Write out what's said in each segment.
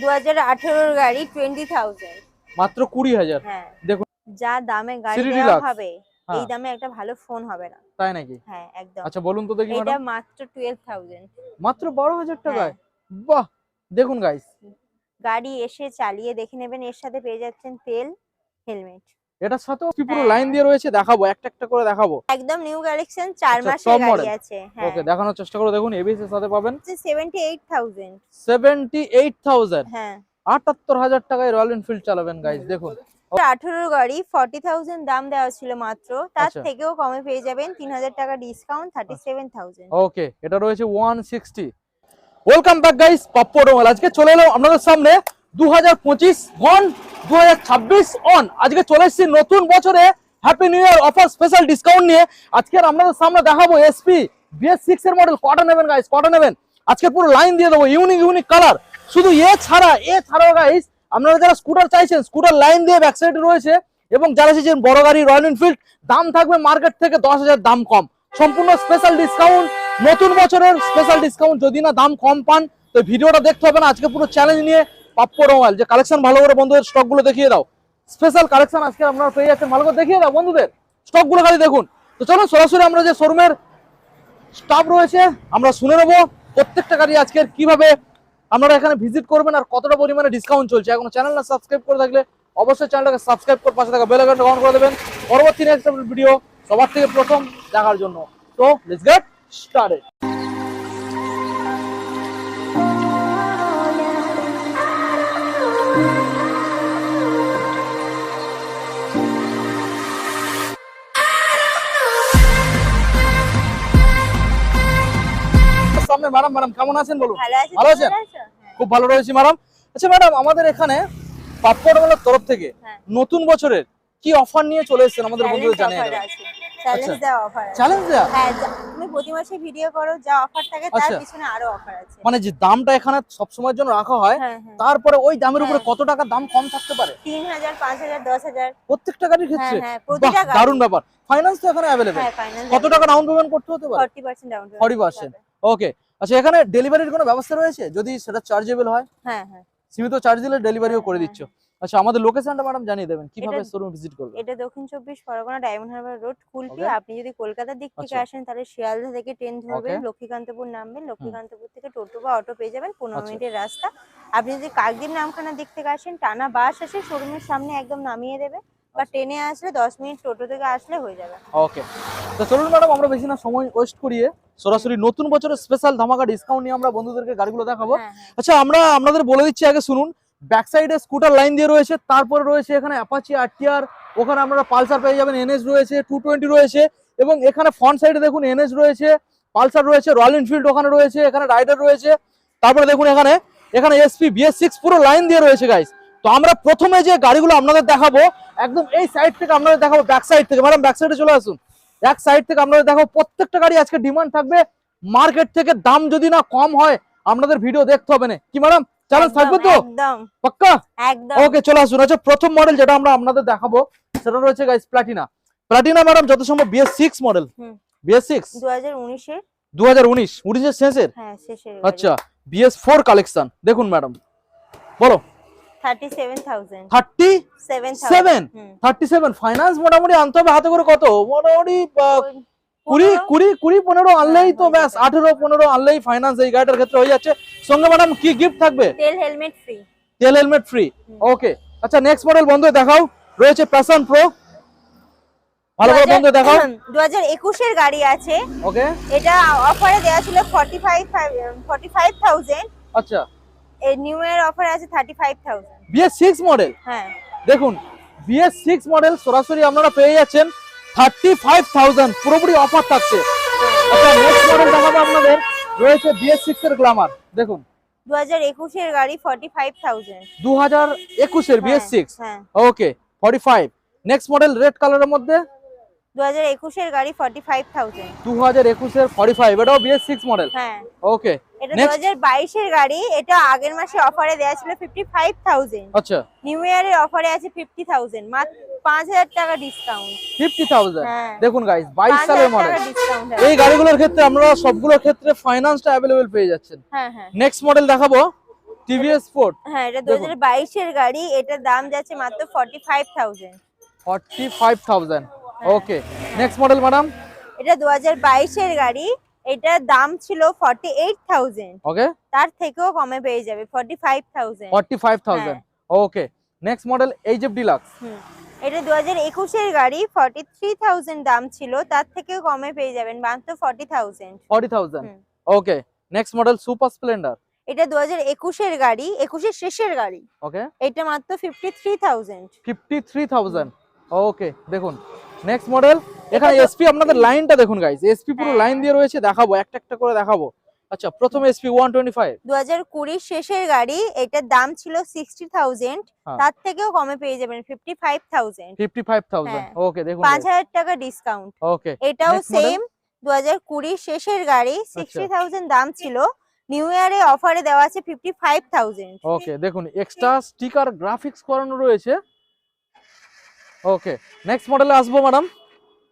2018 গাড়ি 20,000 মাত্র 20,000। হ্যাঁ দেখুন যা দামে গাড়ি সিডি দেওয়া ডিলাক্স। হবে এই হ্যাঁ দামে একটা ভালো ফোন হবে না। তাই নাকি? হ্যাঁ একদম। আচ্ছা বলুন তো দেখি এটা ম্যাডাম। মাত্র 12,000। মাত্র 12,000 হ্যাঁ টাকায়? বাহ, দেখুন গাইস, গাড়ি এসে চালিয়ে দেখে নেবেন, এর সাথে পেয়ে যাচ্ছেন তেল, হেলমেট। এটার সাথেও কি পুরো লাইন হ্যাঁ দিয়ে রয়েছে? দেখাবো, একটা একটা করে দেখাবো। একদম নিউ কালেকশন, 4 আচ্ছা মাসের টপ গাড়ি মডেল। আছে। হ্যাঁ ওকে দেখানোর চেষ্টা করো। দেখুন এবিএস এর সাথে পাবেন 78,000। 78,000। হ্যাঁ 78,000 টাকায় রয়্যাল এনফিল্ড চালাবেন গাইস। দেখুন 18 গাড়ি 40,000 দাম দেওয়া ছিল মাত্র, তার আচ্ছা থেকেও কমে পেয়ে যাবেন 3,000 টাকা ডিসকাউন্ট, 37,000। ওকে, এটা রয়েছে 160। Welcome back guys, Pappu automobile. আজকে চলে এলাম আপনাদের সামনে 2025 অন 2026 অন। আজকে চলে এসেছি নতুন বছরে happy new year offer special discount নিয়ে। আজকে আপনাদের সামনে দেখাবো এসপি BS6 এর মডেল। কটা নেবেন গাইস, কটা নেবেন? আজকে পুরো লাইন দিয়ে দেবো, ইউনিক ইউনিক কালার। শুধু এছাড়াও গাইস আপনারা যারা স্কুটার চাইছেন, স্কুটার লাইন দিয়ে ব্যাক সাইডে রয়েছে। এবং যারা চাইছেন বড় গাড়ি রয়্যাল এনফিল্ড, দাম থাকবে মার্কেট থেকে 10,000 দাম কম। সম্পূর্ণ স্পেশাল ডিসকাউন্ট, নতুন বছরের স্পেশাল ডিসকাউন্ট। যদি না দাম কম পান তো ভিডিওটা দেখতে হবে না। আজকে পুরো চ্যালেঞ্জ নিয়ে পাপ্পু অটোমোবাইল। যে কালেকশন ভালো করে বন্ধুদের স্টকগুলো দেখিয়ে দাও। স্পেশাল কালেকশন আজকে আপনারা পেয়ে যাচ্ছেন, ভালো করে দেখিয়ে দাও বন্ধুদের স্টকগুলো খালি দেখুন। তো চলো সরাসরি আমরা যে শোরুমের স্টাফ রয়েছে আমরা শুনে নেবো প্রত্যেকটা গাড়ি আজকে কিভাবে আপনারা এখানে ভিজিট করবেন আর কতটা পরিমাণে ডিসকাউন্ট চলছে। এখন চ্যানেলটা সাবস্ক্রাইব করে থাকলে অবশ্যই চ্যানেলটাকে সাবস্ক্রাইব করে পাশে থাকা বেল আইকনটা অন করে দেবেন পরবর্তী নেক্সট ভিডিও সবার থেকে প্রথম দেখার জন্য। তো লেটস গেট স্টার্টেড। সামনে ম্যাডাম, কেমন আছেন বলুন? ভালো আছেন? ভালো আছেন? খুব ভালো রয়েছি ম্যাডাম। আচ্ছা ম্যাডাম, আমাদের এখানে পাপ্পু অটোমোবাইলের তরফ থেকে হ্যাঁ নতুন বছরের কি অফার নিয়ে চলে এসেছেন আমাদের বন্ধুদের জানিয়ে দেবেন। চ্যালেঞ্জ দেওয়া অফার আছে। চ্যালেঞ্জ দেয়া? হ্যাঁ তুমি প্রতি মাসে ভিডিও করো, যা অফার থাকে তার আচ্ছা পিছনে আরো অফার আছে। মানে যে দামটা এখানে সব সময়ের জন্য রাখা হয়, হ্যাঁ হ্যাঁ তারপরে ওই দামের উপরে হ্যাঁ। কত টাকা দাম কম থাকতে পারে 3,000, 5,000, 10,000। প্রত্যেকটা গাড়ির ক্ষেত্রে? হ্যাঁ বাহ, প্রতিটা গাড়ি। দারুণ ব্যাপার। ফাইন্যান্স তো এখানে অ্যাভেলেবেল। হ্যাঁ ফাইনাল কত টাকা ডাউন পেমেন্ট করতে হতে পারে? 40% ডাউন 40%। ওকে। আচ্ছা এখানে ডেলিভারির কোনো ব্যবস্থা রয়েছে যদি সেটা চার্জেবল হয়? হ্যাঁ হ্যাঁ সীমিত চার্জ দিলে ডেলিভারিও করে হ্যাঁ, দিচ্ছ। আচ্ছা আমাদের লোকেশনটা ম্যাডাম জানিয়ে দেবেন, কিভাবে শোরুম ভিজিট করবে? এটা দক্ষিণ 24 Parganas Diamond Harbour Road, Kulpi. Okay. আপনি যদি কলকাতার দিক থেকে আচ্ছা। আসেন তাহলে শিয়ালদা থেকে ট্রেন ধরবেন, Okay. লক্ষ্মীকান্তপুর নামবেন, লক্ষ্মীকান্তপুর থেকে টোটো বা অটো পেয়ে যাবেন, 15 আচ্ছা। মিনিটের রাস্তা। আপনি যদি কাকদ্বীপ নামখানার দিক থেকে আসেন, টানা বাস আসে শোরুমের সামনে একদম নামিয়ে দেবে, বা ট্রেনে আসলে 10 মিনিট টোটো থেকে আসলে হয়ে যাবে। ওকে। তো চলুন ম্যাডাম, আমরা বেশি না সময় ওয়েস্ট করিয়ে সরাসরি নতুন বছরের স্পেশাল ধামাকা ডিসকাউন্ট নিয়ে আমরা বন্ধুদেরকে গাড়িগুলো দেখাবো। হ্যাঁ হ্যাঁ আচ্ছা আমরা আপনাদের বলে দিচ্ছি, আগে শুনুন। ব্যাক সাইডে স্কুটার লাইন দিয়ে রয়েছে, তারপরে রয়েছে এখানে অ্যাপাচি আরটিআর, ওখানে আপনারা পালসার পেয়ে যাবেন, এনএস রয়েছে, 220 রয়েছে, এবং এখানে ফ্রন্ট সাইডে দেখুন এনএস রয়েছে, পালসার রয়েছে, রয়্যাল এনফিল্ড ওখানে রয়েছে, এখানে রাইডার রয়েছে, তারপরে দেখুন এখানে এসপি BS6 পুরো লাইন দিয়ে রয়েছে গাইস। তো আমরা প্রথমে যে গাড়িগুলো আপনাদের দেখাবো একদম এই সাইড থেকে আপনাদের দেখাবো, ব্যাক সাইড থেকে। ম্যাডাম ব্যাক সাইডে চলে আসুন। এক সাইড থেকে আপনাদের দেখাবো প্রত্যেকটা গাড়ি আজকে ডিমান্ড থাকবে মার্কেট থেকে, দাম যদি না কম হয় আপনাদের ভিডিও দেখতে হবে না। কি ম্যাডাম চ্যালেঞ্জ থাকবে তো? একদম পাক্কা? একদম। ওকে চলে আসুন। আচ্ছা প্রথম মডেল যেটা আমরা আপনাদের দেখাবো সেটা রয়েছে গাইস প্লাটিনা। ম্যাডাম যত সম্ভব BS6 মডেল। BS6 2019 এর। 2019 এর শেষের? হ্যাঁ শেষের। আচ্ছা BS4 কালেকশন দেখুন ম্যাডাম, বলো। 37,000। 37 ফাইনান্স মোটামুটি আনতে হবে হাতে করে কত? মোটামুটি 20-15 আনলেই তো ব্যাস, 18-15 আনলেই ফাইনান্স এই গাড়িটার ক্ষেত্রে হয়ে যাচ্ছে। সঙ্গে ম্যাডাম কি গিফট থাকবে? তেল হেলমেট ফ্রি। ওকে। আচ্ছা নেক্সট মডেল বন্ধু দেখাও, রয়েছে প্যাশন প্রো। ভালো করে বন্ধু দেখাও। 2021 এর গাড়ি আছে। ওকে। এটা অফারে দেয়া ছিল 45,000। আচ্ছা এই নিউ ইয়ার অফার আছে 35,000। BS6 model. হ্যাঁ দেখুন BS6 মডেল সরাসরি আপনারা পেয়ে যাচ্ছেন 35,000, পুরোপুরি অফার থাকছে। আচ্ছা নেক্সট মডেল দেখাবো আপনাদের, রয়েছে BS6 এর গ্ল্যামার। দেখুন 2021 এর গাড়ি 45,000। 2021 এর BS6। হ্যাঁ ওকে 45। নেক্সট মডেল রেড কালারের মধ্যে 2021 এর গাড়ি 45,000। 2021 এর 45, এটাও BS6 মডেল। হ্যাঁ ওকে এটা নেক্সট 2022 এর গাড়ি, এটা আগের মাসে অফারে দেয়া ছিল 55,000। আচ্ছা নিউ ইয়ারের অফারে আছে 50,000, মাত্র 5,000 টাকা ডিসকাউন্ট। 50,000। হ্যাঁ। দেখুন গাইস 22 সালের মডেল। ডিসকাউন্ট। এই গাড়িগুলোর ক্ষেত্রে আমরা সবগুলোর ক্ষেত্রে ফাইনান্সটা अवेलेबल পেয়ে যাচ্ছেন। হ্যাঁ হ্যাঁ নেক্সট মডেল দেখাবো টিভিএস স্পোর্ট হ্যাঁ এটা দেখুন। 2022 এর গাড়ি, এটার দাম যাচ্ছে মাত্র 45,000। 45,000। হ্যাঁ। ওকে, নেক্সট মডেল ম্যাডাম। এটা 2022 এর গাড়ি, এটার দাম ছিল 48,000, ওকে, তার থেকেও কমে পেয়ে যাবে 45,000। 45,000। ওকে, নেক্সট মডেল এইচএফ ডিলাক্স। হুম, এটা 2021 এর গাড়ি, 43,000 দাম ছিল, তার থেকেও কমে পেয়ে যাবেন মাত্র 40,000। 40,000। হুম। ওকে, নেক্সট মডেল সুপার স্প্লেন্ডার। এটা 2021 এর গাড়ি, 21 এর শেষের গাড়ি, ওকে, এটা মাত্র 53,000। 53,000। ওকে, দেখুন নেক্সট মডেল। এখানে এসপি আপনাদের লাইনটা দেখুন গাইস, এসপি পুরো হ্যাঁ। লাইন দিয়ে রয়েছে, দেখাবো একটা একটা করে দেখাবো। আচ্ছা, প্রথম এসপি 125। 2020 শেষের গাড়ি, এটার দাম ছিল 60,000, হ্যাঁ। তার থেকেও কমে পেয়ে যাবেন 55,000। 55,000। হ্যাঁ। ওকে, দেখুন 5,000 টাকা ডিসকাউন্ট। ওকে, এটাও Next model? সেম 2020 শেষের গাড়ি, 60,000 দাম ছিল, নিউ ইয়ারে অফারে দেওয়া আছে 55,000। ওকে, দেখুন এক্সট্রা স্টিকার গ্রাফিক্স করানো রয়েছে। ওকে, নেক্সট মডেলে আসবো ম্যাডাম।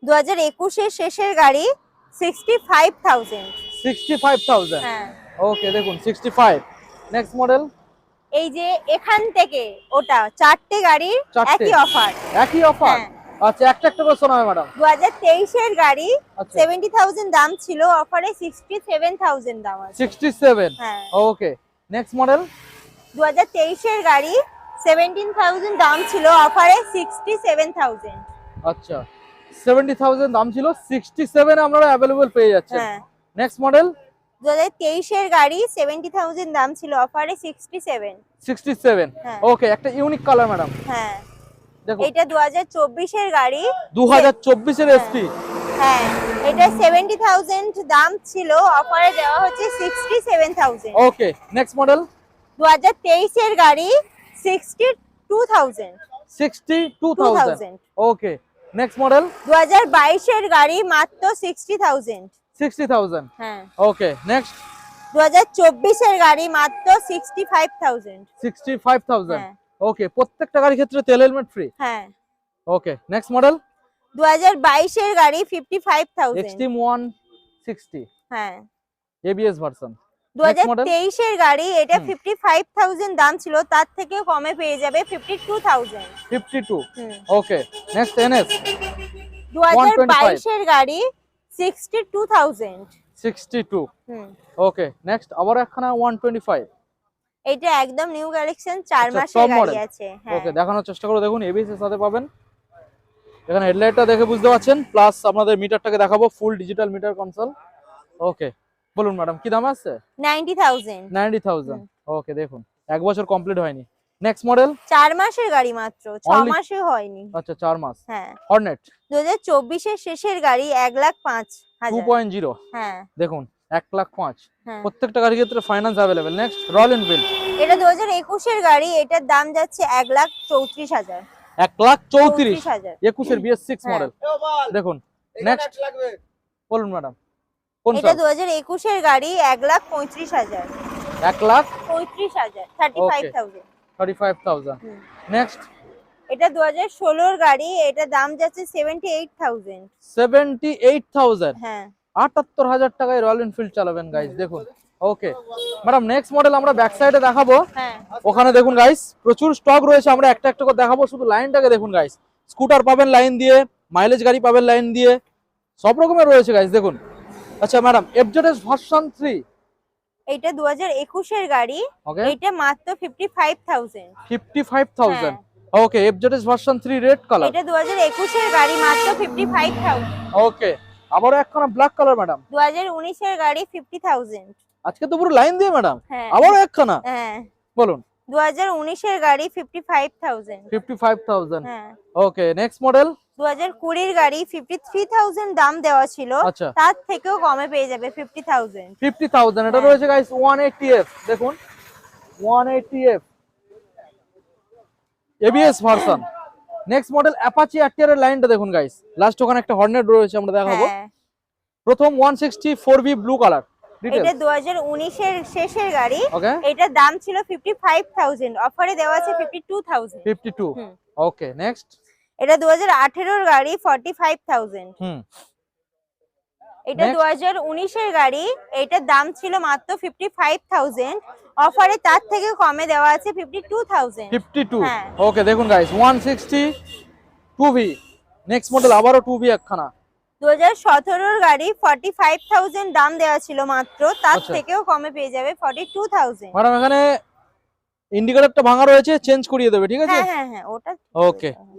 2021 এর শেষের গাড়ি, 65,000। 65,000। হ্যাঁ। ওকে, দেখুন 65। Next model. এই যে এখান থেকে ওটা চারটে গাড়ির চারটে। একই অফার। একই অফার। হ্যাঁ। আচ্ছা, একটা একটা করে শোনাবে ম্যাডাম। 2023 এর গাড়ি, আচ্ছা। 70,000 দাম ছিল, অফারে 67,000 দাম আছে। 67। হ্যাঁ। ওকে, নেক্সট মডেল। 2023 এর গাড়ি, 17,000 দাম ছিল, অফারে 67,000। আচ্ছা, 70,000 দাম ছিল, 67 এ আপনারা অ্যাভেলেবল পেয়ে যাচ্ছেন। হ্যাঁ। Next model. 2023 এর গাড়ি, 70,000 দাম ছিল, অফারে 67। 67। হ্যাঁ। ওকে, একটা ইউনিক কালার ম্যাডাম। হ্যাঁ। দেখুন এটা 2024 এর গাড়ি। 2024 এর এসপি। হ্যাঁ, এটা 70,000 দাম ছিল, অফারে দেওয়া হচ্ছে 67,000। ওকে, নেক্সট মডেল। 2023 এর গাড়ি, 62,000। 62,000। ওকে, নেক্সট মডেল। 2022 এর গাড়ি, মাত্র 60,000। 60,000। হ্যাঁ। ওকে, নেক্সট। 2024 এর গাড়ি, মাত্র 65,000। 65,000। হ্যাঁ। ওকে, প্রত্যেকটা গাড়ির ক্ষেত্রে তেল হেলমেট ফ্রি। হ্যাঁ। ওকে, নেক্সট মডেল। 2022 এর গাড়ি, 55,000। এক্সট্রিম 160 হ্যাঁ। ABS version. 2023 এর গাড়ি, এটা হুম। 55,000 দাম ছিল, তার থেকেও কমে পেয়ে যাবে 52,000। 52। হুম। ওকে, নেক্সট এনএস 2022 এর গাড়ি, 62,000। 62। হুম। ওকে, নেক্সট আবার একখানা 125। এটা একদম নিউ কালেকশন, 4 আচ্ছা, মাসের top গাড়ি model। আছে। হ্যাঁ। ওকে, দেখানোর চেষ্টা করে দেখুন, এবিএস এর সাথে পাবেন। এখানে হেডলাইটটা দেখে বুঝতে পারছেন, প্লাস আপনাদের মিটারটাকে দেখাবো, ফুল ডিজিটাল মিটার কনসোল। ওকে, বলুন ম্যাডাম কি দাম আছে? 90,000। 90,000। ওকে, দেখুন 1 বছর কমপ্লিট হয়নি। Next model. 4 মাসের গাড়ি মাত্র, 6 Only- মাসও হয়নি। আচ্ছা, 4 মাস। হ্যাঁ। হর্নেট 2024 এর শেষের গাড়ি, 1,05,000। 2.0। হ্যাঁ। দেখুন 1,05,000। হ্যাঁ। প্রত্যেকটা গাড়ির ক্ষেত্রে finance available. Next royal Enfield. এটা 2021 এর গাড়ি, এটার দাম যাচ্ছে 1,34,000। 1,34,000। 21 এর BS6 হ্যাঁ। মডেল। দেখুন নেক্সট, বলুন ম্যাডাম কোন এটা সাল? 2021 এর গাড়ি, 1,35,000। 1,35,000। 35,000। 35,000। হুম। নেক্সট এটা 2016 এর গাড়ি, এটা দাম যাচ্ছে 78,000। 78,000। হ্যাঁ। 78,000 টাকায় রয়্যাল এনফিল্ড চালাবেন গাইস, দেখুন। ওকে ম্যাডাম, নেক্সট মডেল আমরা ব্যাক সাইডে দেখাবো। হ্যাঁ। ওখানে দেখুন গাইস, প্রচুর স্টক রয়েছে, আমরা একটা একটা করে দেখাবো। শুধু লাইনটাকে দেখুন গাইস, স্কুটার পাবেন লাইন দিয়ে, মাইলেজ গাড়ি পাবেন লাইন দিয়ে, সব রকমের রয়েছে গাইস, দেখুন। আচ্ছা ম্যাডাম, এফজেডএস ভার্সন 3। এটা 2021 এর গাড়ি, ওকে, এটা মাত্র 55,000। 55,000। ওকে, এফজেডএস ভার্সন 3 রেড কালার। এটা 2021 এর গাড়ি, মাত্র 55,000। ওকে, আবারও একখানা ব্ল্যাক কালার ম্যাডাম। 2019 এর গাড়ি, 50,000। আজকে তো পুরো লাইন দিয়ে ম্যাডাম। হ্যাঁ। আবারও একখানা, হ্যাঁ। বলুন। 2019 এর গাড়ি, 55,000। 55,000। হ্যাঁ। ওকে, নেক্সট মডেল। 2020 এর গাড়ি, 53,000 দাম দেওয়া ছিল, আচ্ছা, তার থেকেও কমে পেয়ে যাবে 50,000। 50,000। এটা হ্যাঁ। রয়েছে গাইস 180F, দেখুন 180F ABS version. Next model Apache RTR এর লাইনটা দেখুন গাইস, লাস্ট ওখানে একটা হর্নেট রয়েছে, আমরা দেখাবো। হ্যাঁ। প্রথম 164V ব্লু কালার। এটা ডিটেইলস 2019 এর শেষের গাড়ি, ওকে, এটার দাম ছিল 55,000, অফারে দেওয়া আছে 52,000। 52। হুম। ওকে, নেক্সট। এটা 2018 এর গাড়ি, 45,000। হুম, এটা Next. 2019 এর গাড়ি, এটার দাম ছিল মাত্র 55,000, অফারে তার থেকে কমে দেওয়া আছে 52,000। 52। হ্যাঁ। ওকে দেখুন গাইস 160 2V। নেক্সট মডেল আবারও 2V একখানা। 2017 এর গাড়ি 45,000 দাম দেওয়া ছিল মাত্র, তার আচ্ছা। থেকেও কমে পেয়ে যাবে 42,000। ম্যাডাম এখানে ইন্ডিকেটরটা ভাঙা রয়েছে, চেঞ্জ করিয়ে দেবে, ঠিক আছে? হ্যাঁ হ্যাঁ হ্যাঁ, ওটা ঠিক ওকে। আছে।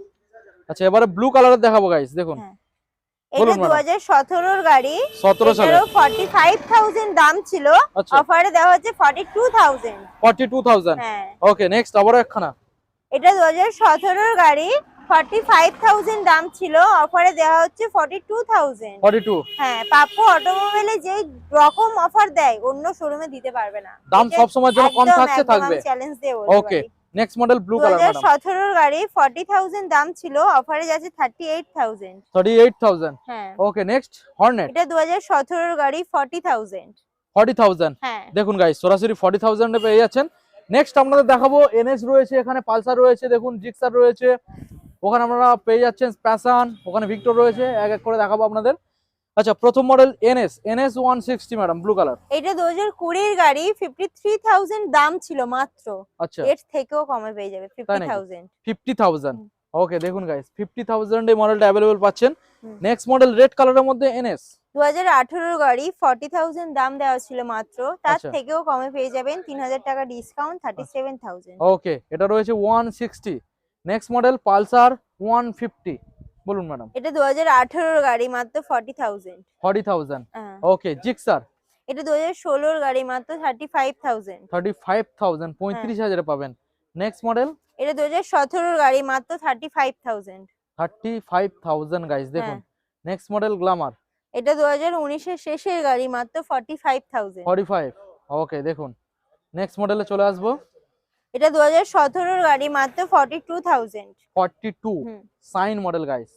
আচ্ছা এবারে ব্লু কালারের দেখাবো গাইস, দেখুন। হ্যাঁ। এটা বলুন ম্যাডাম। 2017 এর গাড়ি, 17 সালে। এটারও 45,000 দাম ছিল, আচ্ছা। অফারে দেওয়া হচ্ছে 42,000। 42,000। হ্যাঁ। ওকে নেক্সট আবারও একখানা। এটা 2017 এর গাড়ি, 45,000 দাম ছিল, অফারে দেওয়া হচ্ছে 42,000। 42। হ্যাঁ, পাপ্পু অটোমোবাইলে যে রকম অফার দেয় অন্য শোরুমে দিতে পারবে না। দাম এটা সব সময়ের জন্য কম একদম, থাকছে, একদম থাকবে। আমি চ্যালেঞ্জ দিয়ে বলতে ওকে পারি। Next model blue colour madam. 2017 এর গাড়ি 40,000 দাম ছিল, অফারে যাচ্ছে 38,000। 38,000। হ্যাঁ। Okay next Hornet. এটা 2017 এর গাড়ি 40,000। 40,000। হ্যাঁ। দেখুন গাইস সরাসরি 40,000 এ পেয়ে যাচ্ছেন। নেক্সট আপনাদের দেখাবো এনএস রয়েছে, এখানে পালসার রয়েছে, দেখুন জিক্সার রয়েছে, ওখানে আপনারা পেয়ে যাচ্ছেন প্যাশন, ওখানে ভিক্টর রয়েছে, এক এক করে দেখাবো আপনাদের। আচ্ছা প্রথম model NS 160 madam blue colour. এটা 2020 এর গাড়ি, 53,000 দাম ছিল মাত্র, আচ্ছা এর থেকেও কমে পেয়ে যাবে 50,000। 50,000। ওকে দেখুন গাইস 50,000 এই মডেলটা अवेलेबल পাচ্ছেন। নেক্সট মডেল রেড কালারের মধ্যে এনএস 2018 গাড়ি 40,000 দাম দেওয়া ছিল মাত্র, তার আচ্ছা। থেকেও কমে পেয়ে যাবেন 3,000 টাকা ডিসকাউন্ট, 37,000। ওকে এটা রয়েছে 160। Next model Pulsar 150। বলুন ম্যাডাম। এটা 2018 গাড়ি মাত্র 40,000। 40,000। হ্যাঁ। ওকে জিক্সার এটা 2016 গাড়ি মাত্র 35,000। 35,000 35,000 এ পাবেন। নেক্সট মডেল এটা 2017 গাড়ি মাত্র 35,000। 35,000 গাইস দেখুন। নেক্সট মডেল গ্ল্যামার এটা 2019 এর শেষের গাড়ি মাত্র 45,000। 45। ওকে দেখুন নেক্সট মডেলে চলে আসবো। এটা 2017 গাড়ি মাত্র 42,000। 42 হুম। Shine model guys.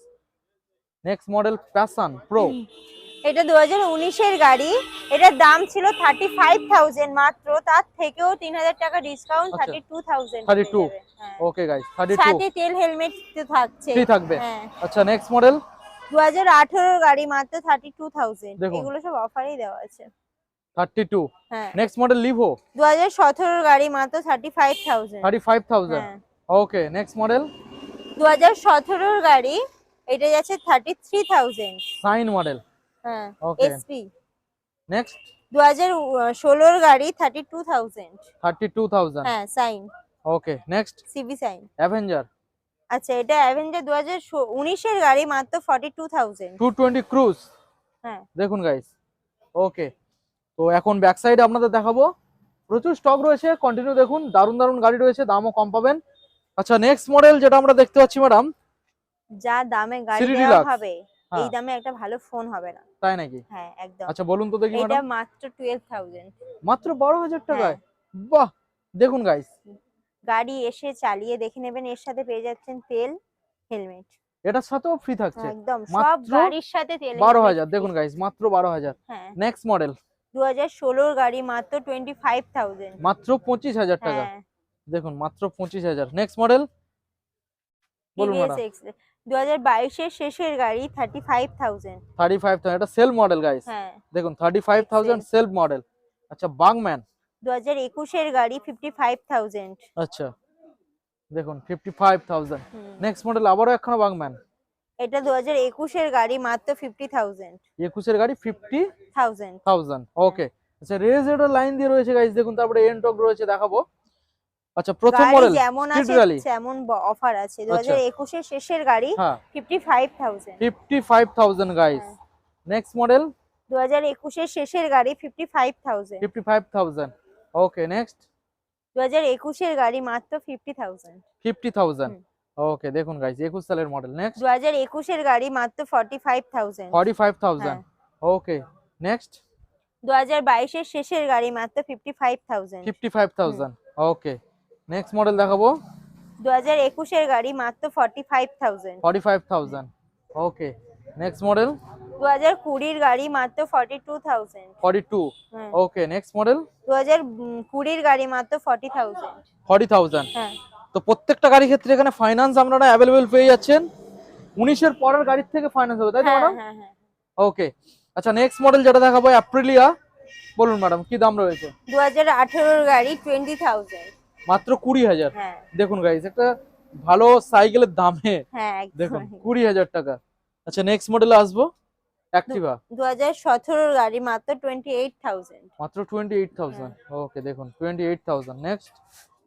Next model Passion Pro এটা 2019 এর গাড়ি, এটার দাম ছিল 35,000 মাত্র, তার থেকেও 3,000 টাকা ডিসকাউন্ট, আচ্ছা। 32,000। 32। ওকে গাইস 32 সাথে তেল হেলমেট তো থাকছে। ফ্রি থাকবে। হ্যাঁ। আচ্ছা নেক্সট মডেল 2018 গাড়ি মাত্র 32,000। দেখুন। এগুলো সব অফারেই দেওয়া আছে। 32। হ্যাঁ। নেক্সট মডেল লিভো 2017 গাড়ি মাত্র 35,000। 35,000। হ্যাঁ। ওকে নেক্সট মডেল 2017 গাড়ি, এটা যাচ্ছে 33,000। Shine model. হ্যাঁ। Okay SP. নেক্সট 2016 গাড়ি 32,000। 32,000। হ্যাঁ, Shine. Okay next CB Shine. Avenger আচ্ছা, এটা অ্যাভেঞ্জার 2019 এর গাড়ি মাত্র 42,000। 220 ক্রুজ। হ্যাঁ। দেখুন গাইস। ওকে তো এখন ব্যাক সাইডে আপনাদের দেখাবো, প্রচুর স্টক রয়েছে, কন্টিনিউ দেখুন, দারুণ দারুণ গাড়ি রয়েছে, দামও কম পাবেন। আচ্ছা নেক্সট মডেল যেটা আমরা দেখতে পাচ্ছি ম্যাডাম, যা দামে গাড়ি সিডি দেওয়া ডিলাক্স। হবে, হ্যাঁ। এই দামে একটা ভালো ফোন হবে না। তাই নাকি? হ্যাঁ, একদম। আচ্ছা বলুন তো দেখি এটা ম্যাডাম। মাত্র 12,000। মাত্র 12,000 টাকায়? হ্যাঁ। বাহ দেখুন গাইস। গাড়ি এসে চালিয়ে দেখে নেবেন, এর সাথে পেয়ে যাচ্ছেন তেল, হেলমেট। এটার সাথেও ফ্রি থাকছে। একদম সব মাত্র গাড়ির সাথে তেল, 12,000। দেখুন গাইস মাত্র 12,000। হ্যাঁ। নেক্সট মডেল 2016 গাড়ি মাত্র 25,000। মাত্র 25,000 টাকা। হ্যাঁ। দেখুন মাত্র 25,000। নেক্সট মডেল বলুন ম্যাডাম। TVS X 2022 এর শেষের গাড়ি 35,000। 35,000 এটা সেলফ মডেল গাইস। হ্যাঁ। দেখুন 35,000 সেলফ মডেল। আচ্ছা বাগম্যান 2021 এর গাড়ি 55,000। আচ্ছা দেখুন 55,000। হুম। নেক্সট মডেল আবারও একখানা বাগম্যান। এটা 2021 এর গাড়ি মাত্র 50,000। 21 এর গাড়ি 50,000। ওকে আচ্ছা রেজের লাইন দিয়ে রয়েছে গাইস, দেখুন তারপরে এনটক রয়েছে, দেখাবো। আচ্ছা প্রথম গাড়ি মডেল যেমন আছে তেমন অফার আছে। 2021 এর শেষের গাড়ি হ্যাঁ 55,000। 55,000 গাইস। হ্যাঁ। নেক্সট মডেল 2021 এর শেষের গাড়ি 55,000। 55,000। ওকে নেক্সট 2021 এর গাড়ি মাত্র 50,000। 50,000। হুম। ওকে দেখুন গাইস 21 সালের মডেল। নেক্সট 2021 এর গাড়ি মাত্র 45,000। 45,000। হ্যাঁ। ওকে নেক্সট 2022 এর শেষের গাড়ি মাত্র 55,000। 55,000। ওকে নেক্সট মডেল দেখাবো 2021 এর গাড়ি মাত্র 45,000। 45,000। ওকে নেক্সট মডেল 2020 এর গাড়ি মাত্র 42,000। 42। হ্যাঁ। ওকে নেক্সট মডেল 2020 এর গাড়ি মাত্র 40,000। 40,000। হ্যাঁ। তো প্রত্যেকটা গাড়ির ক্ষেত্রে এখানে ফাইন্যান্স আপনারা অ্যাভেলেবেল পেয়ে যাচ্ছেন। 19 এর পরের গাড়ির থেকে ফাইন্যান্স হবে, তাই তো হ্যাঁ ম্যাডাম? হ্যাঁ হ্যাঁ। ওকে আচ্ছা নেক্সট মডেল যেটা দেখাবো অ্যাপ্রিলিয়া, বলুন ম্যাডাম কি দাম রয়েছে? 2018 গাড়ি 20,000। মাত্র 20,000। হ্যাঁ দেখুন গাইস একটা ভালো সাইকেলের দামে হ্যাঁ দেখুন একদম। 20,000 টাকা। আচ্ছা নেক্সট মডেলে আসবো অ্যাক্টিভা, 2017 গাড়ি মাত্র 28,000। মাত্র 28,000। ওকে দেখুন 28,000। নেক্সট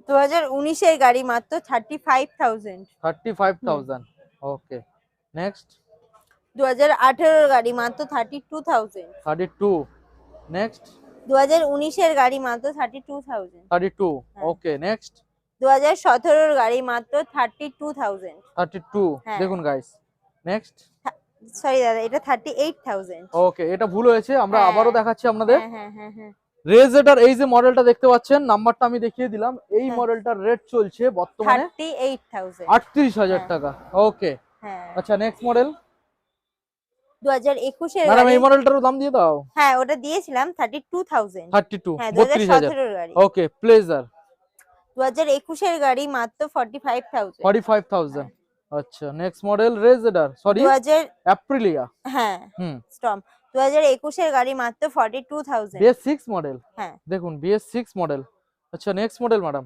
2019 এর গাড়ি মাত্র 35,000। 35,000। ওকে নেক্সট 2018 গাড়ি মাত্র 32,000। 32। নেক্সট 2019 এর গাড়ি মাত্র 32,000। 32। হ্যাঁ। ওকে নেক্সট 2017 গাড়ি মাত্র 32,000। 32। হ্যাঁ। দেখুন গাইস নেক্সট। সরি দাদা, এটা 38,000। ওকে এটা ভুল হয়েছে, আমরা হ্যাঁ। আবারও দেখাচ্ছি আপনাদের। হ্যাঁ হ্যাঁ হ্যাঁ হ্যাঁ রেজেটার এই যে মডেলটা দেখতে পাচ্ছেন, নাম্বারটা আমি দেখিয়ে দিলাম। এই হ্যাঁ। মডেলটার রেট চলছে বর্তমানে 38,000। 38,000 হ্যাঁ। টাকা। ওকে হ্যাঁ আচ্ছা নেক্সট মডেল 2021 এর ম্যাডাম গাড়ি। এই মডেলটারও দাম দিয়ে দাও। হ্যাঁ ওটা দিয়েছিলাম 32,000। 32। হ্যাঁ 32,000। 2017 এর গাড়ি। ওকে প্লেজার 2021 এর গাড়ি মাত্র 45,000। 45,000। আচ্ছা নেক্সট মডেল রেজেডার, সরি 2000 অ্যাপ্রিলিয়া। হ্যাঁ হুম স্টপ। 2021 এর গাড়ি মাত্র 42,000। BS6 model. হ্যাঁ দেখুন BS6 মডেল। আচ্ছা নেক্সট মডেল ম্যাডাম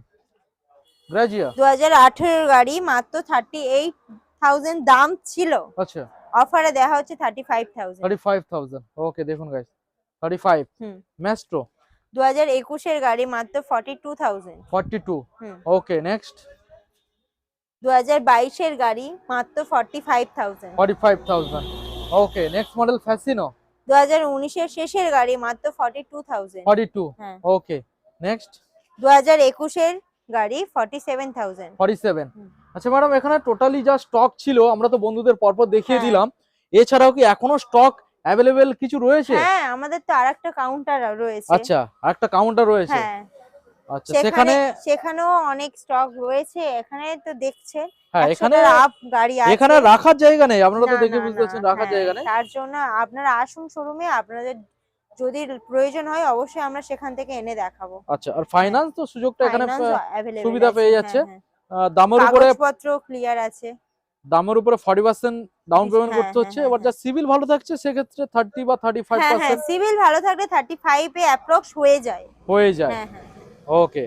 গ্রাজিয়া। 2018 এর গাড়ি মাত্র 38,000 দাম ছিল, আচ্ছা অফারে দেখা হচ্ছে 35,000। 35,000। ওকে দেখুন গাইস 35। হুম ম্যাস্ট্রো 2021 এর গাড়ি মাত্র 42,000। 42। হুম ওকে নেক্সট 2022 এর গাড়ি মাত্র 45,000। 45,000। ওকে নেক্সট মডেল ফ্যাসিনো 2019 এর শেষের গাড়ি মাত্র 42,000। 42। হ্যাঁ ওকে নেক্সট 2021 এর গাড়ি 47,000। 47। হুম। আচ্ছা ম্যাডাম এখানে টোটালি যা স্টক ছিল আমরা তো বন্ধুদের পরপর দেখিয়ে হ্যাঁ। দিলাম, এছাড়াও কি এখনো স্টক অ্যাভেলেবেল কিছু রয়েছে? হ্যাঁ আমাদের তো আরেকটা কাউন্টার রয়েছে। আচ্ছা আরেকটা কাউন্টার রয়েছে। হ্যাঁ আচ্ছা সেখানে সেখানেও অনেক স্টক রয়েছে। এখানে তো দেখছে হ্যাঁ এখানে আপ গাড়ি আছে। এখানে রাখার জায়গা নেই, আপনারা তো না, দেখে না, বুঝতে না, পারছেন রাখার হ্যাঁ, জায়গা নেই। তার জন্য আপনারা আসুন শোরুমে, আপনাদের যদি প্রয়োজন হয় অবশ্যই আমরা সেখান থেকে এনে দেখাবো। আচ্ছা আর ফাইনান্স তো সুযোগটা এখানে ফাইন্যান্স available সুবিধা আছে, পেয়ে হ্যাঁ, যাচ্ছে। হ্যাঁ। দামের উপরে কাগজপত্র ক্লিয়ার আছে। 40% ডাউন পেমেন্ট হ্যাঁ, করতে হচ্ছে। হ্যাঁ, এবার যা হ্যাঁ। সিভিল ভালো থাকছে সেক্ষেত্রে 30 বা হ্যাঁ 35% হ্যাঁ সিভিল ভালো থাকলে 35 এ অ্যাপ্রক্স হয়ে যায়। হয়ে যায়। হ্যাঁ হ্যাঁ ওকে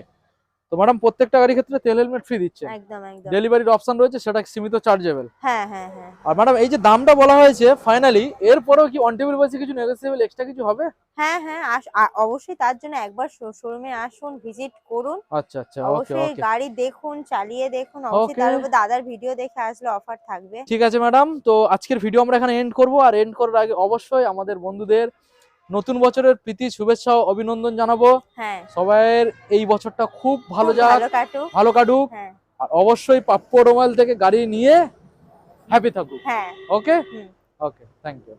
তো ম্যাডাম প্রত্যেকটা গাড়ির ক্ষেত্রে তেল হেলমেট ফ্রি দিচ্ছে, একদম একদম। ডেলিভারির অপশন রয়েছে, সেটা সীমিত চার্জেবল। হ্যাঁ হ্যাঁ হ্যাঁ আর ম্যাডাম এই যে দামটা বলা হয়েছে ফাইনালি, এরপরেও কি অন টেবিল বেসে কিছু নেগোসিয়েবল এক্সট্রা কিছু হবে? হ্যাঁ হ্যাঁ অবশ্যই তার জন্য একবার শোরুমে আসুন, ভিজিট করুন। আচ্ছা আচ্ছা ওকে অবশ্যই ওকে গাড়ি দেখুন, চালিয়ে দেখুন, অবশ্যই Okay. তার উপর দাদার ভিডিও দেখে আসলে অফার থাকবে। ঠিক আছে ম্যাডাম, তো আজকের ভিডিও আমরা এখানে এন্ড করব। আর এন্ড করার আগে অবশ্যই আমাদের বন্ধুদের নতুন বছরের প্রীতি শুভেচ্ছা ও অভিনন্দন জানাবো। হ্যাঁ সবাইয়ের এই বছরটা খুব ভালো খুব যাক, ভালো কাটুক। ভালো কাটুক। হ্যাঁ আর অবশ্যই পাপ্পু অটোমোবাইল থেকে গাড়ি নিয়ে হ্যাপি থাকুক। হ্যাঁ ওকে হুম। Okay thank you.